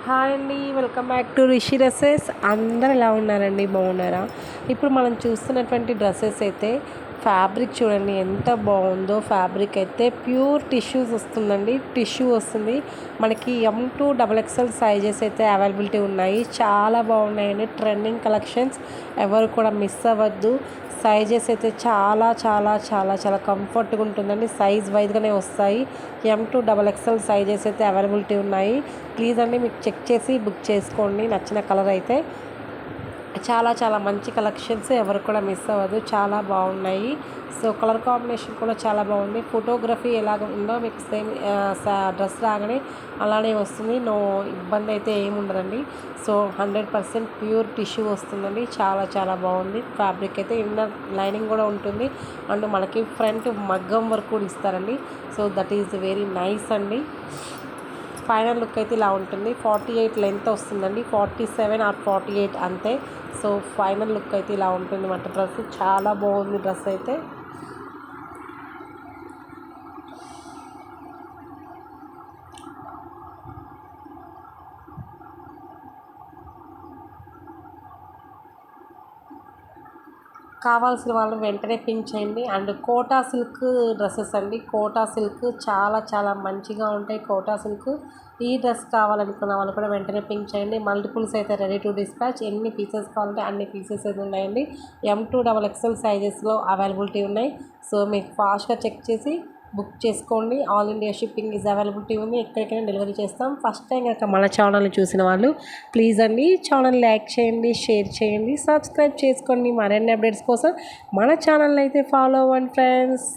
Hi అండి, welcome back to Rishi dresses. అందరు ఎలా ఉన్నారండి, బాగున్నారా? ఇప్పుడు మనం చూస్తున్నటువంటి డ్రెస్సెస్ అయితే ఫ్యాబ్రిక్ చూడండి ఎంత బాగుందో. ఫ్యాబ్రిక్ అయితే ప్యూర్ టిష్యూస్ వస్తుందండి, టిష్యూ వస్తుంది. మనకి M2 XXL సైజెస్ అయితే అవైలబిలిటీ ఉన్నాయి. చాలా బాగున్నాయండి, ట్రెండింగ్ కలెక్షన్స్. ఎవరు కూడా మిస్ అవ్వద్దు. సైజెస్ అయితే చాలా చాలా చాలా చాలా కంఫర్ట్గా ఉంటుందండి. సైజ్ వైజ్గానే వస్తాయి. M2 XXL సైజెస్ అయితే అవైలబిలిటీ ఉన్నాయి. ప్లీజ్ అండి, మీకు చెక్ చేసి బుక్ చేసుకోండి. నచ్చిన కలర్ అయితే చాలా చాలా మంచి కలెక్షన్స్, ఎవరు కూడా మిస్ అవ్వదు. చాలా బాగున్నాయి. సో కలర్ కాంబినేషన్ కూడా చాలా బాగుంది. ఫోటోగ్రఫీ ఎలాగ ఉందో మీకు సేమ్ డ్రెస్ రాగానే అలానే వస్తుంది. నో ఇబ్బంది అయితే ఏమి ఉండదండి. సో 100% ప్యూర్ టిష్యూ వస్తుందండి. చాలా చాలా బాగుంది. ఫ్యాబ్రిక్ అయితే ఇన్నర్ లైనింగ్ కూడా ఉంటుంది. అండ్ మనకి ఫ్రంట్ మగ్గం వర్క్ కూడా ఇస్తారండి. So that is very nice అండి. ఫైనల్ లుక్ అయితే ఇలా ఉంటుంది. 48 లెంత్ వస్తుందండి, 47 ఆర్ 48 అంతే. సో ఫైనల్ లుక్ అయితే ఇలా ఉంటుంది. మన డ్రెస్ చాలా బాగుంది. డ్రెస్ అయితే కావాల్సిన వాళ్ళు వెంటనే పింక్ చేయండి. అండ్ కోటా సిల్క్ డ్రెస్సెస్ అండి. కోటా సిల్క్ చాలా చాలా మంచిగా ఉంటాయి. కోటా సిల్క్ ఈ డ్రెస్ కావాలనుకున్న వాళ్ళు కూడా వెంటనే పింక్ చేయండి. మల్టిపుల్స్ అయితే రెడీ టు డిస్పాచ్. ఎన్ని పీసెస్ కావాలంటే అన్ని పీసెస్ అయితే ఉన్నాయండి. M2 XXL సైజెస్లో అవైలబిలిటీ ఉన్నాయి. సో మీకు ఫాస్ట్గా చెక్ చేసి బుక్ చేసుకోండి. All India shipping is availability ఉంది. ఎక్కడికైనా డెలివరీ చేస్తాం. ఫస్ట్ టైం కనుక మన ఛానల్ని చూసిన వాళ్ళు ప్లీజ్ అండి ఛానల్ లైక్ చేయండి, షేర్ చేయండి, సబ్స్క్రైబ్ చేసుకోండి. మరిన్ని అప్డేట్స్ కోసం మన ఛానల్ని అయితే ఫాలో అవ్వండి ఫ్రెండ్స్.